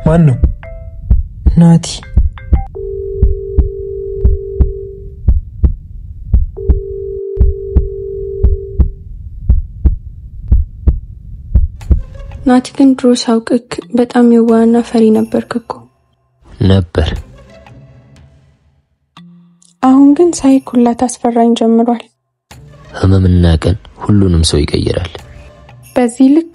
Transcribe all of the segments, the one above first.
ማን ነው? ናቲ። ናቲ ግን ድሮ ሳውቅክ በጣም የዋህና ፈሪ ነበርክ እኮ። ነበር። አሁን ግን ሳይኩላ ታስፈራኝ ጀምሯል። ህመምና ቀን ሁሉንም ሰው ይቀየራል። በዚህ ልክ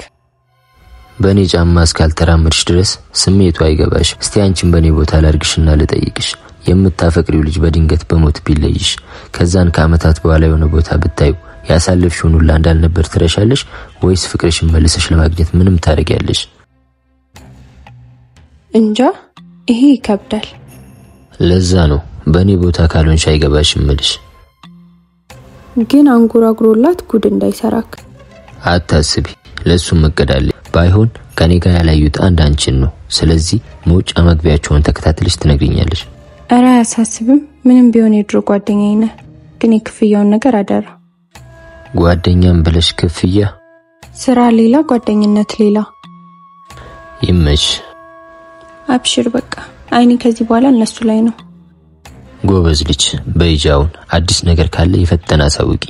በኔ ጫማ እስካልተራመድሽ ድረስ ስሜቱ አይገባሽ። እስቲ አንቺን በኔ ቦታ ላርግሽና ልጠይቅሽ። የምታፈቅሪው ልጅ በድንገት በሞት ቢለይሽ ከዛን ከአመታት በኋላ የሆነ ቦታ ብታዩ ያሳለፍሽውን ሁሉ እንዳልነበር ትረሻለሽ ወይስ ፍቅርሽን መልሰሽ ለማግኘት ምንም ታረጊያለሽ? እንጃ ይሄ ይከብዳል። ለዛ ነው በኔ ቦታ ካልሆንሽ አይገባሽም እልሽ። ግን አንጎራጉሮላት ጉድ እንዳይሰራክ አታስቢ። ለሱ መቀዳለ ባይሆን ከኔ ጋር ያላዩት አንድ አንቺን ነው። ስለዚህ መውጫ መግቢያቸውን ተከታትለሽ ትነግሪኛለሽ። አራ ያሳስብም። ምንም ቢሆን የድሮ ጓደኛዬ ነህ። ግን የክፍያውን ነገር አደራ። ጓደኛም ብለሽ ክፍያ? ስራ ሌላ ጓደኝነት ሌላ። ይመሽ። አብሽር በቃ አይኔ ከዚህ በኋላ እነሱ ላይ ነው። ጎበዝ ልጅ። በይጃውን አዲስ ነገር ካለ ይፈተና ሳውቂ።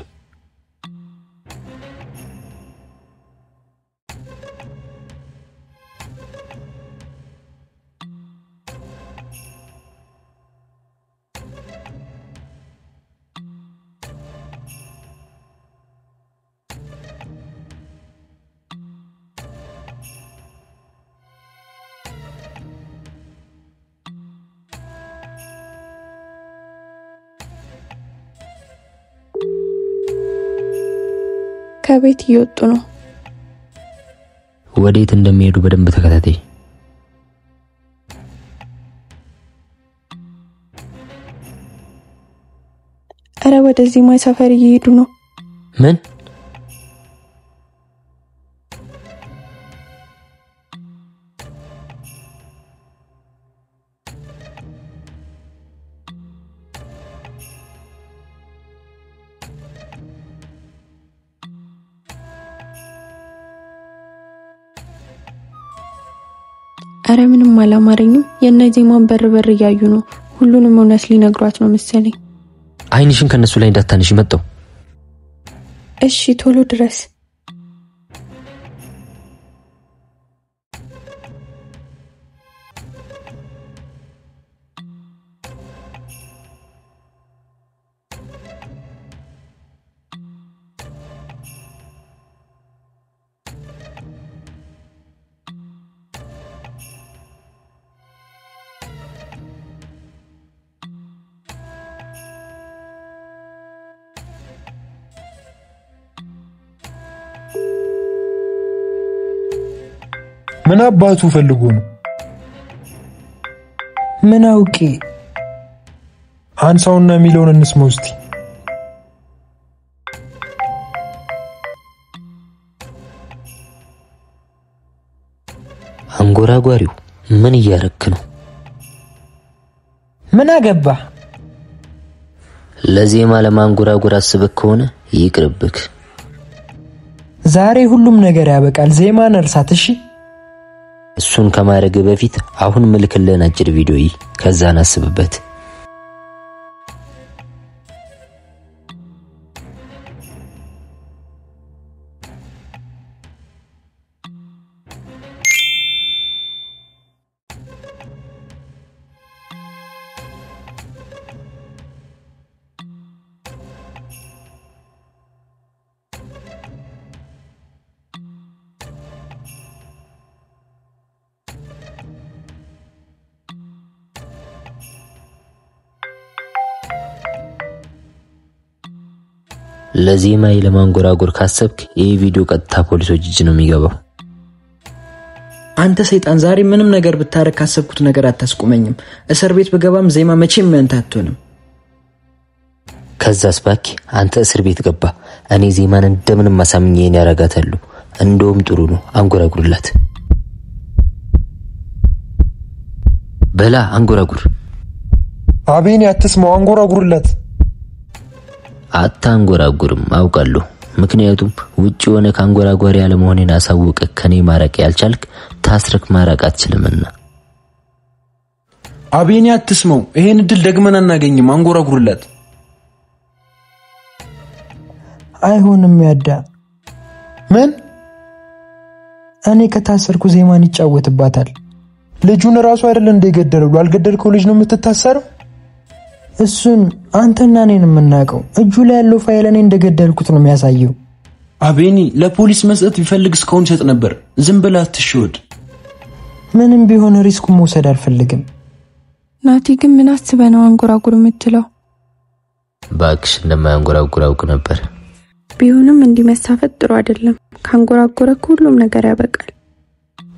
ከቤት እየወጡ ነው። ወዴት እንደሚሄዱ በደንብ ተከታታይ። አረ ወደዚህ ማይ ሰፈር እየሄዱ ነው። ምን? አረ ምንም አላማረኝም። የነዚህ ማን በር ያዩ ነው። ሁሉንም እውነት ሊነግሯት ነው መሰለኝ። አይንሽን ከነሱ ላይ እንዳታንሽ መጣው። እሺ ቶሎ ድረስ። ምን አባቱ ፈልጎ ነው? ምን አውቄ። አንሳውና የሚለውን እንስማው እስቲ። አንጎራጓሪው ምን እያረክ ነው? ምን አገባ? ለዜማ ለማንጎራጎር አስበክ ከሆነ ይቅርብክ። ዛሬ ሁሉም ነገር ያበቃል። ዜማን እርሳት እሺ? እሱን ከማረግ በፊት አሁን መልክልን አጭር ቪዲዮ ከዛን አስብበት። ለዜማ ለማንጎራጎር ካሰብክ ይሄ ቪዲዮ ቀጥታ ፖሊሶች እጅ ነው የሚገባው። አንተ ሰይጣን ዛሬ ምንም ነገር ብታረክ ካሰብኩት ነገር አታስቆመኝም። እስር ቤት በገባም ዜማ መቼም አንተ አትሆንም። ከዛስ ባክ አንተ እስር ቤት ገባ፣ እኔ ዜማን እንደምንም ማሳምኜ ያረጋታለሁ። እንደውም ጥሩ ነው አንጎራጉርላት። በላ አንጎራጉር። አቤኔ አትስማው፣ አንጎራጉርላት። አታንጎራጉርም አውቃለሁ። ምክንያቱም ውጪ ሆነ ካንጎራጓሪ ያለ መሆኔን አሳውቀ ከኔ ማራቅ ያልቻልክ ታስረክ ማራቅ አትችልምና። አቤኔ አትስመው። ይሄን እድል ደግመን አናገኝም። አንጎራጉርለት። አይሆንም ያዳ። ምን? እኔ ከታሰርኩ ዜማን ይጫወትባታል። ልጁን ራሱ አይደል እንደገደለው? አልገደልከው ልጅ ነው የምትታሰረው? እሱን አንተና እኔን የምናውቀው እጁ ላይ ያለው ፋይል እኔ እንደገደልኩት ነው የሚያሳየው። አቤኔ ለፖሊስ መስጠት ቢፈልግ እስካሁን ሰጥ ነበር። ዝም ብለህ አትሽወድ። ምንም ቢሆን ሪስኩን መውሰድ አልፈልግም። ናቲ ግን ምን አስበህ ነው አንጎራጉር የምትለው? ባክሽ እንደማያንጎራጉር አውቅ ነበር። ቢሆንም እንዲመሳፈጥ ጥሩ አይደለም። ካንጎራጎረ ሁሉም ነገር ያበቃል።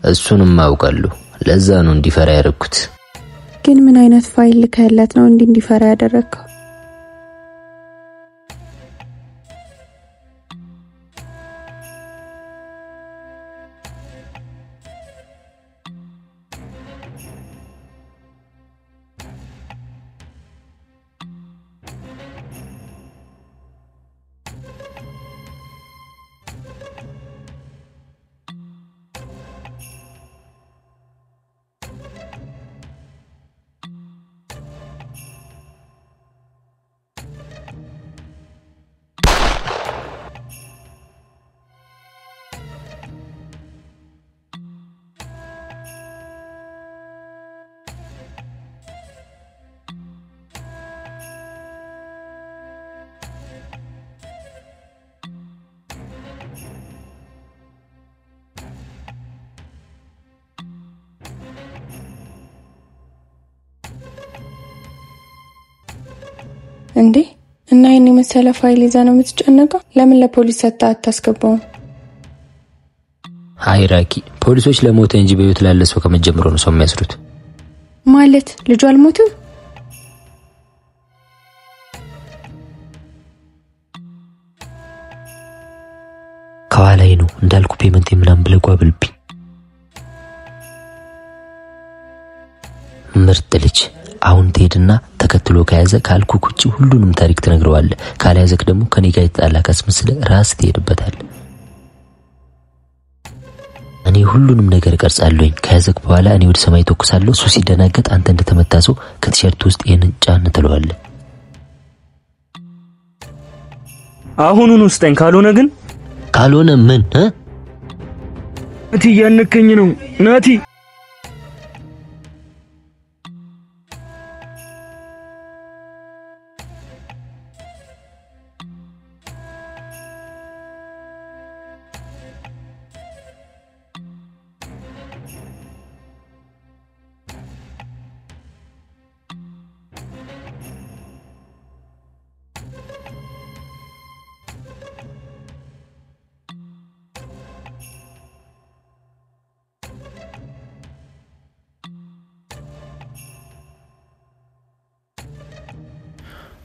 እሱንም አውቃለሁ። ለዛ ነው እንዲፈራ ያደረኩት። ግን ምን አይነት ፋይል ልከለት ነው እንዲፈራ ያደረከው? እንዴ እና ይሄን የመሰለ ፋይል ይዛ ነው የምትጨነቀው? ለምን ለፖሊስ ሰጣ አታስገባው? አይራኪ ፖሊሶች ለሞተ እንጂ በህይወት ላለ ሰው ከመጀመሩ ነው ሰው የሚያስሩት። ማለት ልጁ አልሞተም? ከኋላዬ ነው እንዳልኩ ፔመንት ምናምን ብለህ ጓብልብኝ። ምርጥ ልጅ አሁን ትሄድና ተከትሎ ከያዘ ካልኩ ኩጭ ሁሉንም ታሪክ ትነግረዋለህ። ካልያዘክ ደግሞ ከኔ ጋር ይጣላ ካስመስለ ራስ ትሄድበታል። እኔ ሁሉንም ነገር ቀርጻለሁኝ። ከያዘክ በኋላ እኔ ወደ ሰማይ ተኩሳለሁ። እሱ ሲደናገጥ አንተ እንደተመታሰው ከቲሸርት ውስጥ ይሄንን ጫን ትለዋለህ። አሁኑን ውስጠን ካልሆነ ምን ናቲ ያነከኝ ነው ናቲ።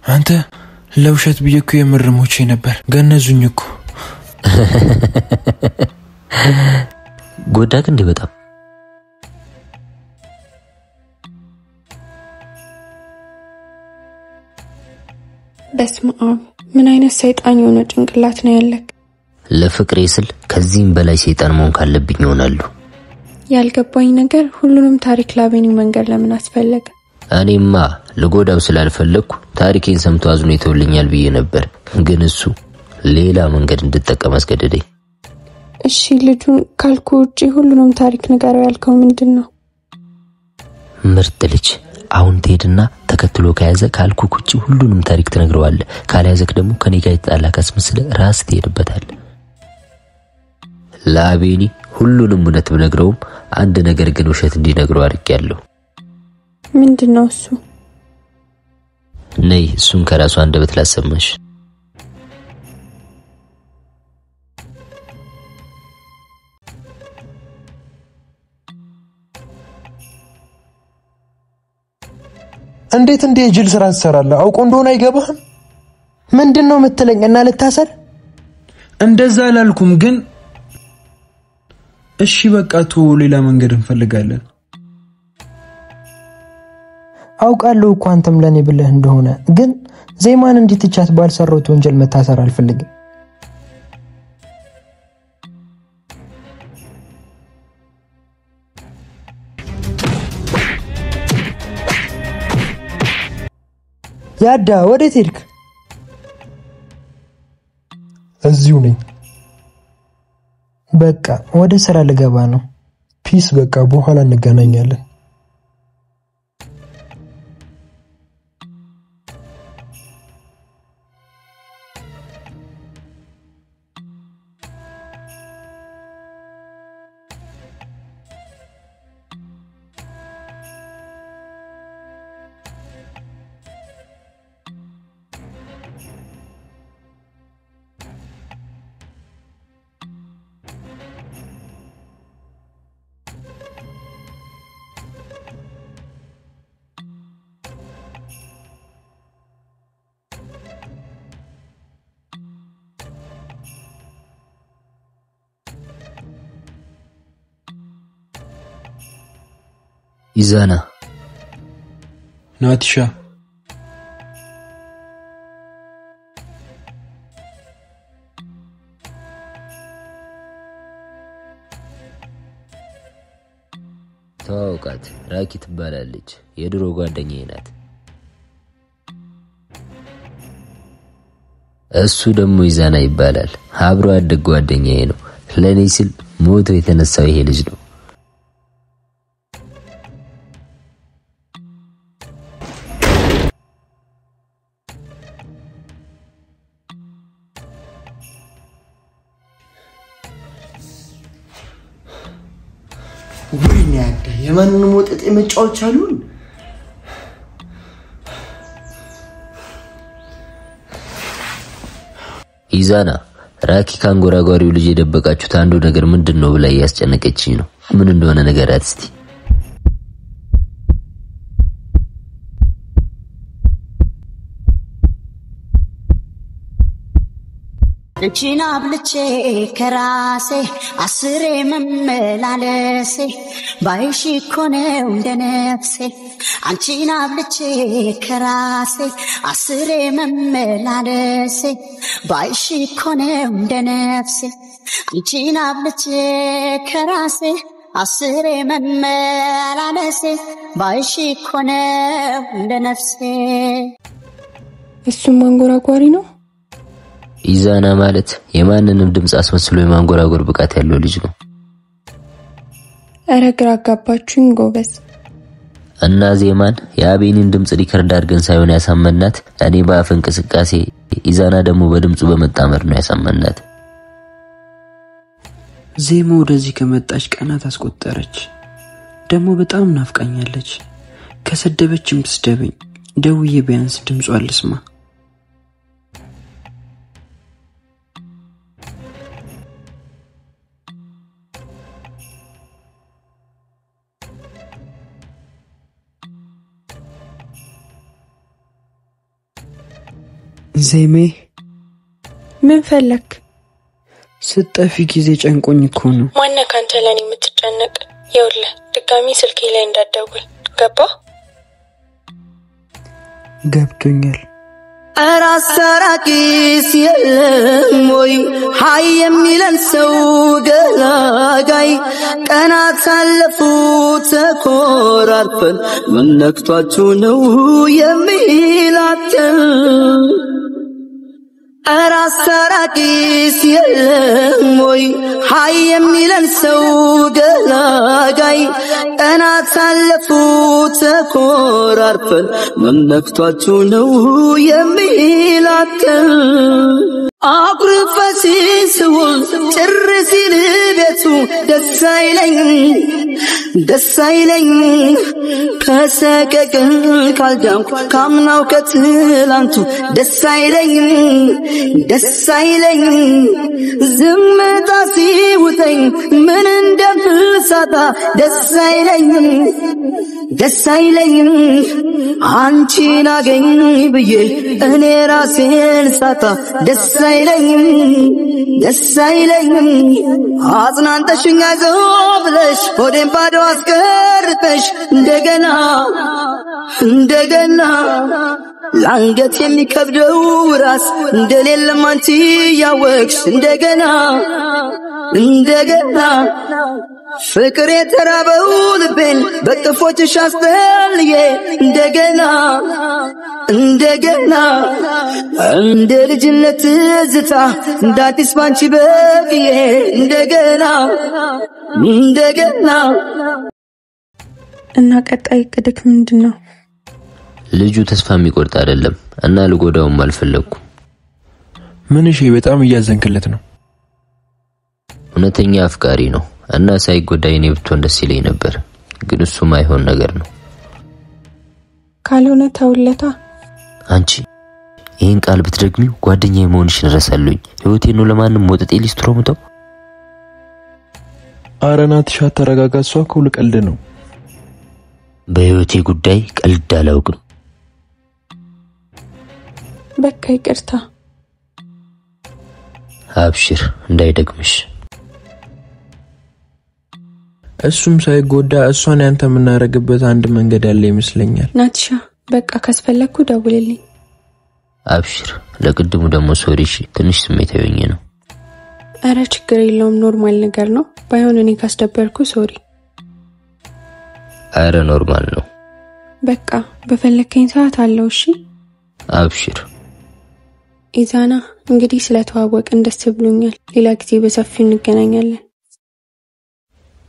አንተ ለውሸት ብየኩ የምርሞቼ ነበር። ገነዙኝ እኮ። ጎዳክ እንዴ? በጣም በስመ አብ ምን አይነት ሰይጣን የሆነ ጭንቅላት ነው ያለክ? ለፍቅሬ ስል ከዚህም በላይ ሰይጣን መሆን ካለብኝ ይሆናሉ። ያልገባኝ ነገር ሁሉንም ታሪክ ላቤኒው መንገድ ለምን አስፈለገ? እኔማ ለጎዳው ስላልፈለኩ ታሪኬን ሰምቶ አዝኖ ይተውልኛል ብዬ ነበር። ግን እሱ ሌላ መንገድ እንድጠቀም አስገደደኝ። እሺ ልጁን ካልኩ ውጪ ሁሉንም ታሪክ ንገረው ያልከው ምንድነው? ምርጥ ልጅ አሁን ትሄድና ተከትሎ ከያዘ ካልኩ ኩጭ ሁሉንም ታሪክ ትነግረዋለህ። ካልያዘክ ደግሞ ከኔ ጋር ይጣላ ካስመስለ ራስ ትሄድበታል። ለአቤኒ ሁሉንም እውነት ብነግረውም አንድ ነገር ግን ውሸት እንዲነግረው አድርጌያለሁ። ምንድነው እሱ? ነይ እሱን ከራሱ አንደበት ላሰማሽ። እንዴት እንደ ጅል ስራ ትሰራለህ? አውቆ እንደሆነ አይገባህም? ምንድነው የምትለኝ? እና ልታሰር? እንደዛ አላልኩም ግን እሺ በቃ ሌላ መንገድ እንፈልጋለን። አውቃለሁ እኮ አንተም ለኔ ብለህ እንደሆነ፣ ግን ዜማን እንድትቻት ባልሰራው ወንጀል መታሰር አልፈልግም። ያዳ ወዴት ሄድክ? እዚሁ ነኝ። በቃ ወደ ስራ ልገባ ነው። ፒስ በቃ በኋላ እንገናኛለን። ኢዛና ናቲሻ ተዋውቃት፣ ራኪ ትባላለች። የድሮ ጓደኛዬ ናት። እሱ ደግሞ ኢዛና ይባላል። አብሮ ያደግ ጓደኛዬ ነው። ለኔ ሲል ሞቶ የተነሳው ይሄ ልጅ ነው። ወይኔ ያዳ የማንንም ወጥጥ መጫወቻ አሉን። ኢዛና ራኪ ካንጎራጓሪው ልጅ የደበቃችሁት አንዱ ነገር ምንድነው ብላ ያስጨነቀችኝ ነው። ምን እንደሆነ ነገራት እስቲ። አንቺን አብልጬ ከራሴ አስሬ መመላለሴ ባይሽ እኮ ነው እንደ ነፍሴ። አንቺን አብልጬ ከራሴ አስሬ መመላለሴ ባይሽ እኮ ነው እንደ ነፍሴ። አንቺን አብልጬ ከራሴ አስሬ መመላለሴ ባይሽ እኮ ነው እንደ ነፍሴ። እሱም ማንጎራጓሪ ነው። ኢዛና ማለት የማንንም ድምጽ አስመስሎ የማንጎራጎር ብቃት ያለው ልጅ ነው። ግራ አጋባችሁኝ ጎበዝ። እና ዜማን የአቤኒን ድምጽ ሪከርድ አድርገን ሳይሆን ያሳመናት እኔ በአፍ እንቅስቃሴ፣ ኢዛና ደግሞ በድምጹ በመጣመር ነው ያሳመናት። ዜማ ወደዚህ ከመጣች ቀናት አስቆጠረች። ደግሞ በጣም ናፍቃኛለች። ከሰደበችም ትስደበኝ። ደውዬ ቢያንስ ድምጿን ልስማ። ዜሜ ምን ፈለክ? ስጠፊ ጊዜ ጨንቆኝ እኮ ነው። ማን ካንተ ለኔ የምትጨነቅ? ይኸውልህ ድጋሚ ስልኬ ላይ እንዳትደውል ገባ? ገብቶኛል። አራሰራቂስ የለም ወይ ሃይ የሚለን ሰው ገላጋይ። ቀናት አለፉ ተኮራርፈን ምን ነክቷችሁ ነው የሚላተን? አራሰራቂስ የለም ወይ ሃይ የሚለን ሰው ገላጋይ። ቀናት አለፉ ተኮራርፈን ምን ነክቷችሁ ነው የሚላተን? አኩርፈሲ ስውል ጭር ሲል ቤቱ ደስ አይለኝ ከሰቀቀን ካልዳንኩ ካምናው ከትላንቱ ደስ አይለኝ ዝምታ ሲውጠኝ ምን እንደምሳታ ደስ አይለኝ አንቺን አገኝ ብዬ እኔ ራሴን ሳታ ደስ አይለኝ አጽናንተሽኝ አይዞህ ብለሽ ሆዴን ባዶ አስቀርተሽ እንደገና ለአንገት የሚከብደው ራስ እንደሌለም አንቺ ያወቅሽ እንደገና ፍቅር የተራበው ልቤን በጥፎችሽ አስጠልዬ እንደገና እንደ ልጅነት ትዝታ እንደ አዲስ ባንቺ በቅዬ እንደገና እና ቀጣይ እቅድክ ምንድነው? ልጁ ተስፋ የሚቆርጥ አይደለም እና ልጎዳውም አልፈለኩም። ምንሽ በጣም እያዘንክለት ነው? እውነተኛ አፍቃሪ ነው እና ሳይጎዳ የኔ ብትሆን ደስ ይለኝ ነበር፣ ግን እሱ ማይሆን ነገር ነው። ካልሆነ ተውለታ። አንቺ ይሄን ቃል ብትደግሚው ጓደኛዬ መሆንሽን ረሳለሁኝ። ህይወቴን ነው ለማንም ወጥጤ ሊስትሮምተው። አረናትሽ ተረጋጋ። እሷ እኮ ልቀልድ ነው። በህይወቴ ጉዳይ ቀልድ አላውቅም። በቃ ይቅርታ። አብሽር እንዳይደግምሽ። እሱም ሳይጎዳ እሷን ያንተ የምናረግበት አንድ መንገድ ያለ ይመስለኛል። ናትሻ በቃ ካስፈለኩ ደውልልኝ። አብሽር። ለቅድሙ ደግሞ ሶሪ እሺ፣ ትንሽ ስሜታዊ ሆኜ ነው። አረ ችግር የለውም፣ ኖርማል ነገር ነው። ባይሆን እኔ ካስደበርኩ ሶሪ። አረ ኖርማል ነው። በቃ በፈለከኝ ሰዓት አለው። እሺ አብሽር። ኢዛና እንግዲህ ስለተዋወቅን ደስ ብሎኛል። ሌላ ጊዜ በሰፊው እንገናኛለን።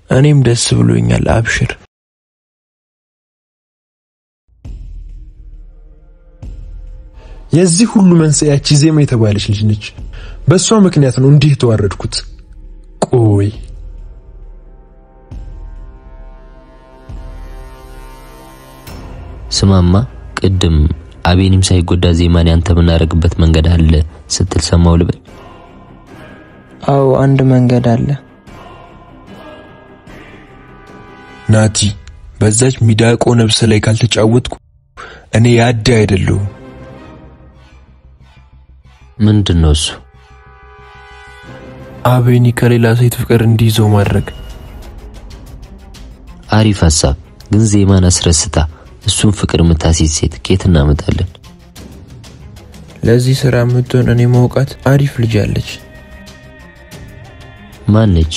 እኔም ደስ ብሎኛል። አብሽር። የዚህ ሁሉ መንስኤያች ዜማ የተባለች ልጅ ነች። በሷ ምክንያት ነው እንዲህ ተዋረድኩት። ቆይ ስማማ፣ ቅድም አቤኒም ሳይጎዳ ዜማን ያንተ ምናረግበት መንገድ አለ ስትል ሰማው ልበል? አዎ አንድ መንገድ አለ። ናቲ፣ በዛች ሚዳቆ ነብስ ላይ ካልተጫወትኩ እኔ ያደ አይደለሁም። ምንድነው እሱ? አቤኒ ከሌላ ሴት ፍቅር እንዲይዘው ማድረግ። አሪፍ ሐሳብ፣ ግን ዜማን አስረስታ እሱን ፍቅር የምታሲዝ ሴት ከየት እናመጣለን? ለዚህ ስራ የምትሆን እኔ ማውቃት አሪፍ ልጅ አለች። ማነች?